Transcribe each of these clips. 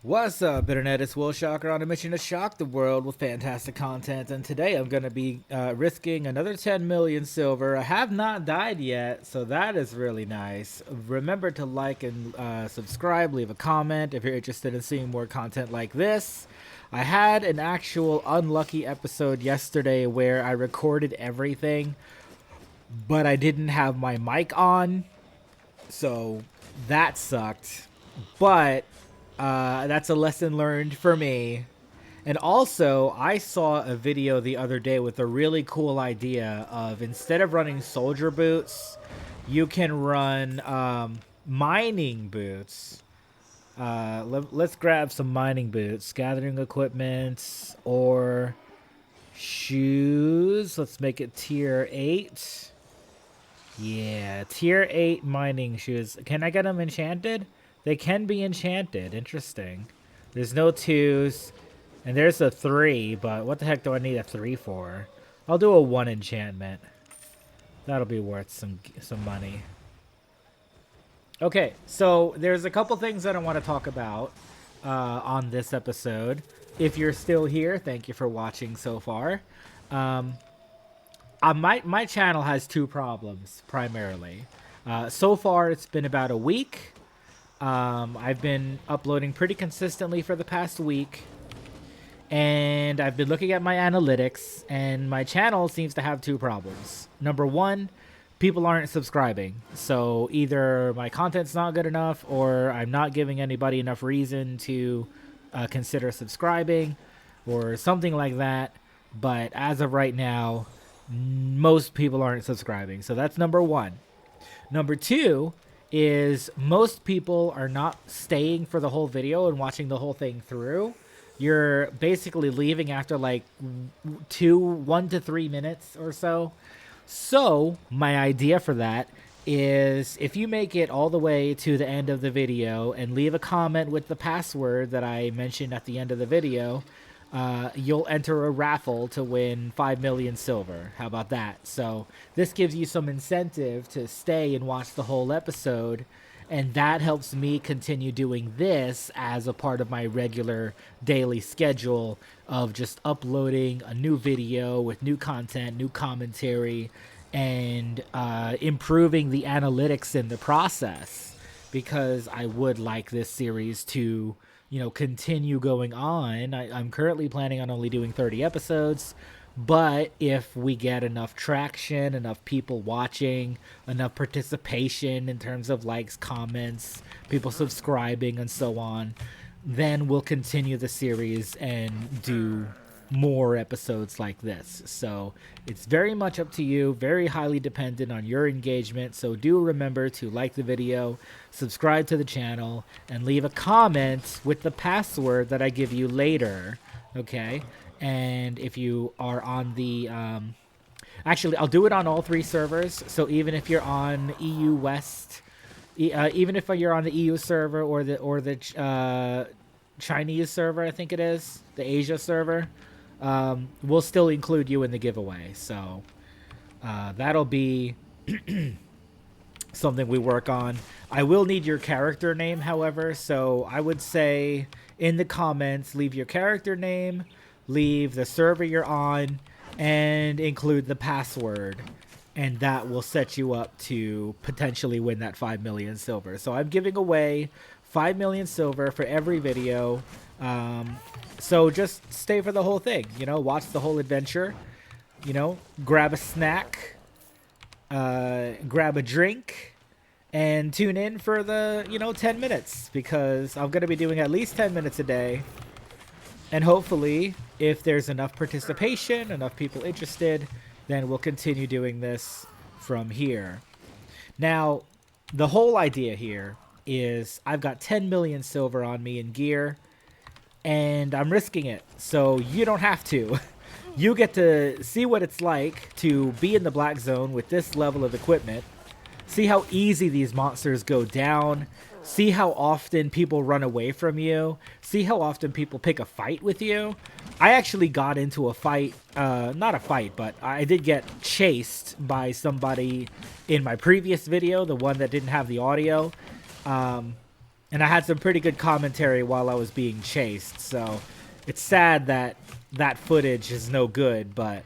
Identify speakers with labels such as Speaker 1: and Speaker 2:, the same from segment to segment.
Speaker 1: What's up, Internet? It's Will Shocker on a mission to shock the world with fantastic content, and today I'm going to be risking another 10 million silver. I have not died yet, so that is really nice. Remember to like and subscribe, leave a comment if you're interested in seeing more content like this. I had an actual unlucky episode yesterday where I recorded everything, but I didn't have my mic on, so that sucked. But that's a lesson learned for me. And also, I saw a video the other day with a really cool idea of instead of running soldier boots, you can run mining boots. Let's grab some mining boots, gathering equipment, or shoes. Let's make it tier 8. Yeah, tier 8 mining shoes. Can I get them enchanted? They can be enchanted. Interesting. There's no 2s. And there's a 3, but what the heck do I need a 3 for? I'll do a 1 enchantment. That'll be worth some money. Okay, so there's a couple things that I want to talk about on this episode. If you're still here, thank you for watching so far. My channel has two problems primarily. So far, it's been about a week. I've been uploading pretty consistently for the past week, and I've been looking at my analytics, and my channel seems to have two problems. Number one, people aren't subscribing. So either my content's not good enough, or I'm not giving anybody enough reason to consider subscribing, or something like that. But as of right now, most people aren't subscribing. So that's number one. Number two is most people are not staying for the whole video and watching the whole thing through. You're basically leaving after like 1 to 3 minutes or so. So my idea for that is if you make it all the way to the end of the video and leave a comment with the password that I mentioned at the end of the video, you'll enter a raffle to win 5 million silver. How about that? So this gives you some incentive to stay and watch the whole episode, and that helps me continue doing this as a part of my regular daily schedule of just uploading a new video with new content, new commentary, and improving the analytics in the process, because I would like this series to continue going on. I'm currently planning on only doing 30 episodes, but if we get enough traction, enough people watching, enough participation in terms of likes, comments, people subscribing, and so on, then we'll continue the series and do more episodes like this. So it's very much up to you, very highly dependent on your engagement. So do remember to like the video, subscribe to the channel, and leave a comment with the password that I give you later. Okay. And if you are on the actually, I'll do it on all 3 servers. So even if you're on EU West, even if you're on the EU server or the Chinese server, I think it is the Asia server, we'll still include you in the giveaway. So that'll be something we work on. I will need your character name, however, so I would say in the comments, leave your character name, leave the server you're on, and include the password, and that will set you up to potentially win that 5 million silver. So I'm giving away 5 million silver for every video. So just stay for the whole thing, watch the whole adventure, grab a snack, grab a drink, and tune in for the, 10 minutes, because I'm going to be doing at least 10 minutes a day. And hopefully, if there's enough participation, enough people interested, then we'll continue doing this from here. Now, the whole idea here is I've got 10 million silver on me in gear, and I'm risking it, so you don't have to. You get to see what it's like to be in the black zone with this level of equipment, see how easy these monsters go down, see how often people run away from you, see how often people pick a fight with you. I actually got into a fight, not a fight, but I did get chased by somebody in my previous video, the one that didn't have the audio. And I had some pretty good commentary while I was being chased, so it's sad that that footage is no good, but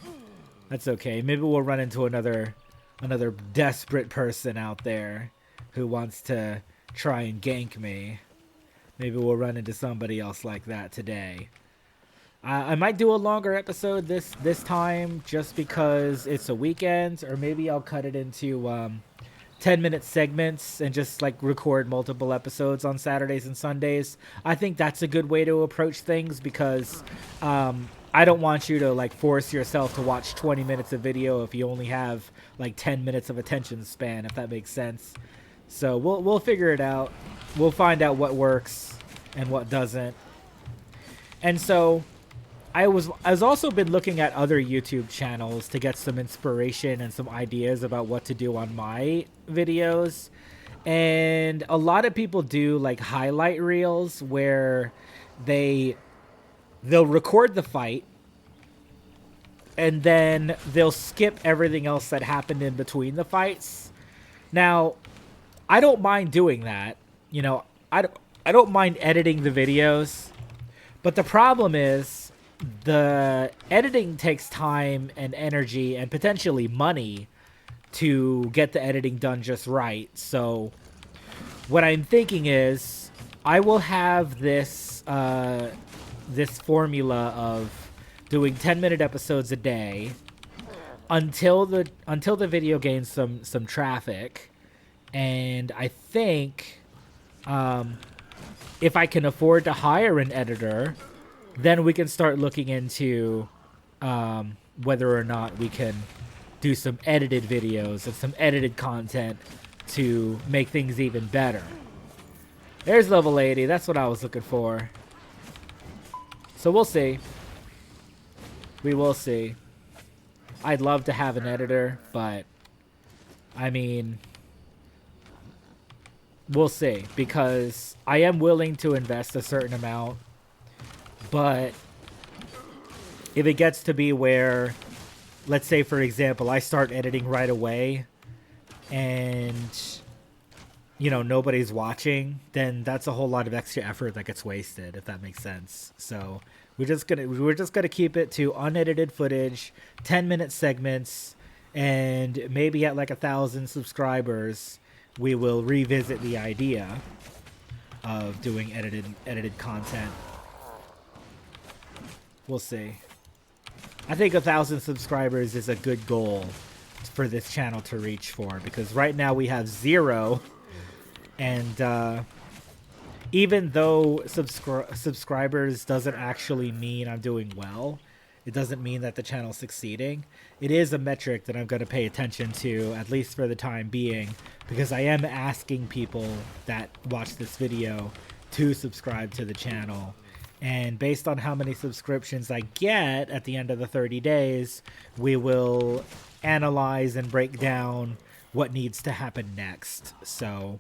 Speaker 1: that's okay. Maybe we'll run into another desperate person out there who wants to try and gank me. Maybe we'll run into somebody else like that today. I might do a longer episode this time just because it's a weekend, or maybe I'll cut it into 10-minute segments and just like record multiple episodes on Saturdays and Sundays. I think that's a good way to approach things because I don't want you to like force yourself to watch 20 minutes of video if you only have like 10 minutes of attention span, if that makes sense. So we'll figure it out. We'll find out what works and what doesn't. And so I was also been looking at other YouTube channels to get some inspiration and some ideas about what to do on my videos. And a lot of people do like highlight reels where they'll record the fight and then they'll skip everything else that happened in between the fights. Now, I don't mind doing that. You know, I don't mind editing the videos. But the problem is the editing takes time and energy and potentially money to get the editing done just right. So what I'm thinking is I will have this this formula of doing 10-minute episodes a day until the video gains some traffic. And I think if I can afford to hire an editor, then we can start looking into whether or not we can do some edited videos and some edited content to make things even better. There's level 80. That's what I was looking for. So we'll see. We will see. I'd love to have an editor, but I mean, we'll see, because I am willing to invest a certain amount. But if it gets to be where, let's say, for example, I start editing right away and, you know, nobody's watching, then that's a whole lot of extra effort that gets wasted, if that makes sense. So we're just gonna keep it to unedited footage, 10-minute segments, and maybe at like 1,000 subscribers, we will revisit the idea of doing edited content. We'll see. I think 1,000 subscribers is a good goal for this channel to reach for, because right now we have 0, and even though subscribers doesn't actually mean I'm doing well, it doesn't mean that the channel's succeeding. It is a metric that I'm going to pay attention to, at least for the time being, because I am asking people that watch this video to subscribe to the channel. And based on how many subscriptions I get at the end of the 30 days, we will analyze and break down what needs to happen next. So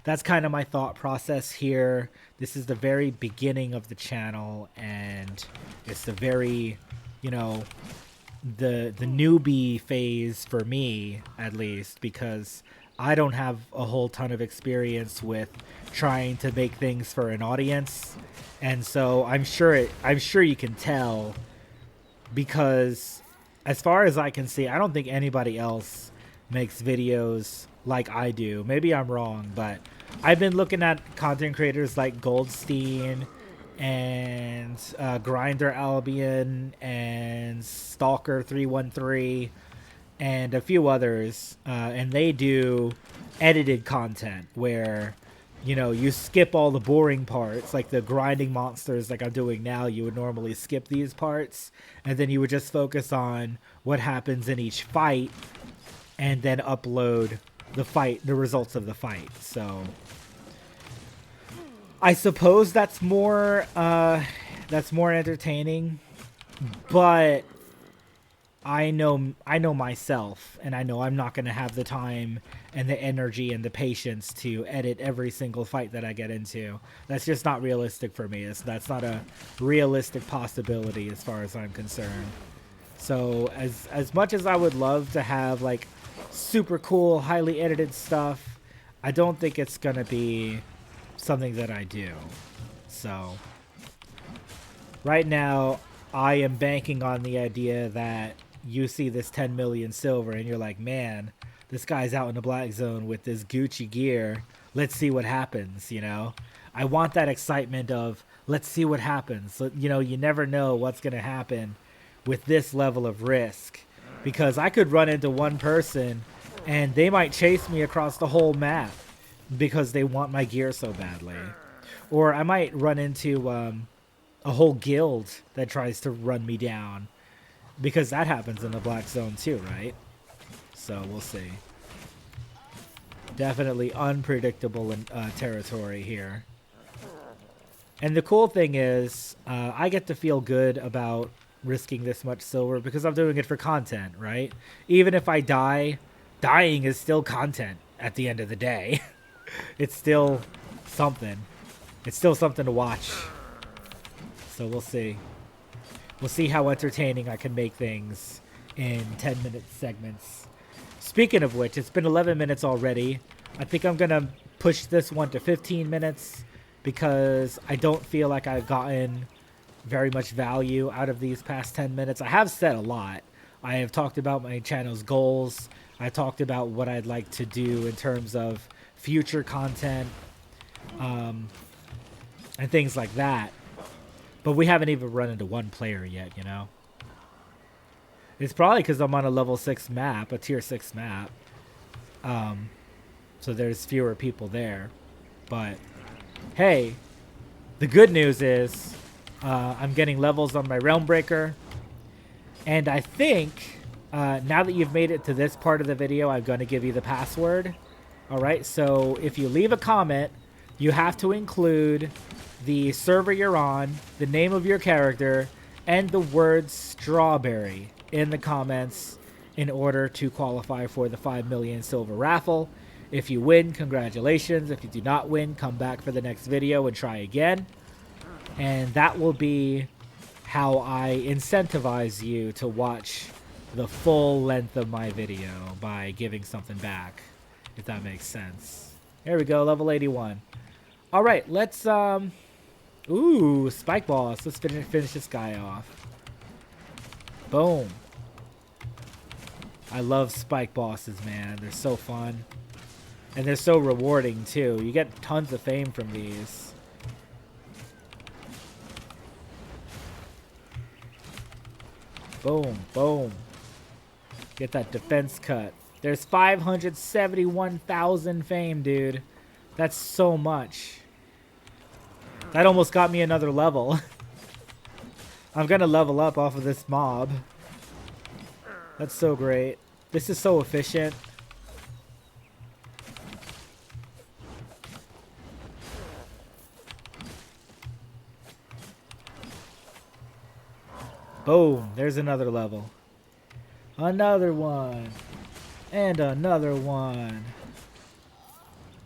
Speaker 1: that's kind of my thought process here. This is the very beginning of the channel, and it's the very, you know, the newbie phase for me, at least, because I don't have a whole ton of experience with trying to make things for an audience. And so I'm sure you can tell, because as far as I can see, I don't think anybody else makes videos like I do. Maybe I'm wrong, but I've been looking at content creators like Goldstein and Grinder Albion and Stalker 313 and a few others, and they do edited content where, you know, you skip all the boring parts, like the grinding monsters like I'm doing now. You would normally skip these parts, and then you would just focus on what happens in each fight, and then upload the results of the fight. So I suppose that's more entertaining, but I know myself, and I know I'm not going to have the time and the energy and the patience to edit every single fight that I get into. That's just not realistic for me. That's not a realistic possibility as far as I'm concerned. So as much as I would love to have like super cool, highly edited stuff, I don't think it's going to be something that I do. So right now, I am banking on the idea that you see this 10 million silver and you're like, man, this guy's out in the black zone with this Gucci gear. Let's see what happens, you know? I want that excitement of, let's see what happens. You know, you never know what's going to happen with this level of risk. Because I could run into one person and they might chase me across the whole map because they want my gear so badly. Or I might run into a whole guild that tries to run me down. Because that happens in the black zone too, right? So we'll see. Definitely unpredictable territory here. And the cool thing is, I get to feel good about risking this much silver because I'm doing it for content, right? Even if I die, dying is still content at the end of the day. It's still something. It's still something to watch. So we'll see. We'll see how entertaining I can make things in 10-minute segments. Speaking of which, it's been 11 minutes already. I think I'm going to push this one to 15 minutes because I don't feel like I've gotten very much value out of these past 10 minutes. I have said a lot. I have talked about my channel's goals. I talked about what I'd like to do in terms of future content and things like that. But we haven't even run into one player yet, you know? It's probably because I'm on a level 6 map, a tier 6 map. So there's fewer people there. But, hey, the good news is I'm getting levels on my Realm Breaker. And I think, now that you've made it to this part of the video, I'm going to give you the password. Alright, so if you leave a comment, you have to include the server you're on, the name of your character, and the word strawberry in the comments in order to qualify for the 5 million silver raffle. If you win, congratulations. If you do not win, come back for the next video and try again. And that will be how I incentivize you to watch the full length of my video by giving something back, if that makes sense. There we go, level 81. All right, let's ooh, spike boss. Let's finish this guy off. Boom. I love spike bosses, man. They're so fun. And they're so rewarding, too. You get tons of fame from these. Boom, boom. Get that defense cut. There's 571,000 fame, dude. That's so much. That almost got me another level. I'm gonna level up off of this mob. That's so great. This is so efficient. Boom. There's another level. Another one. And another one.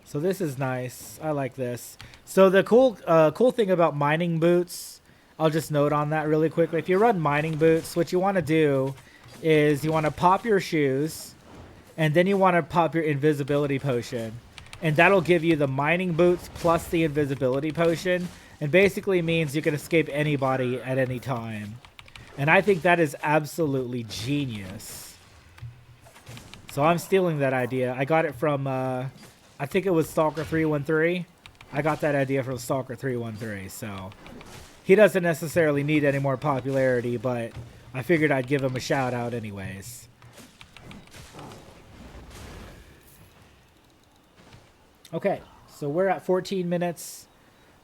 Speaker 1: So this is nice. I like this. So the cool thing about mining boots, I'll just note on that really quickly. If you run mining boots, what you want to do is you want to pop your shoes, and then you want to pop your invisibility potion. And that'll give you the mining boots plus the invisibility potion. And basically means you can escape anybody at any time. And I think that is absolutely genius. So I'm stealing that idea. I got it from, I think it was Stalker 313. I got that idea from Stalker 313, so he doesn't necessarily need any more popularity, but I figured I'd give him a shout out anyways. Okay, so we're at 14 minutes.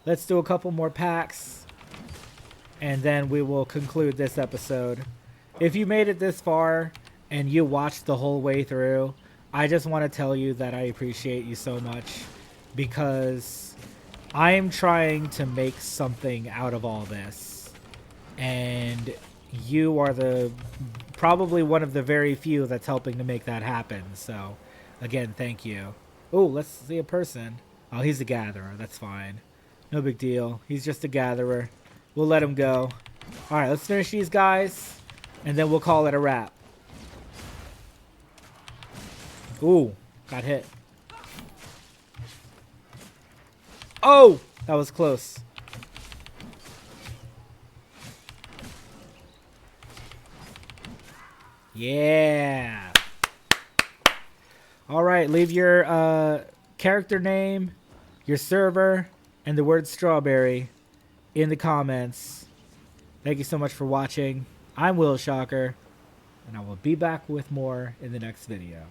Speaker 1: Let's do a couple more packs, and then we will conclude this episode. If you made it this far and you watched the whole way through, I just want to tell you that I appreciate you so much, because I'm trying to make something out of all this, and you are probably one of the very few that's helping to make that happen. So again, thank you. Oh, let's see a person. Oh, he's a gatherer. That's fine. No big deal. He's just a gatherer. We'll let him go. All right, let's finish these guys, and then we'll call it a wrap. Ooh, got hit. Oh, that was close. Yeah. All right, leave your character name, your server, and the word strawberry in the comments. Thank you so much for watching. I'm Will Shocker, and I will be back with more in the next video.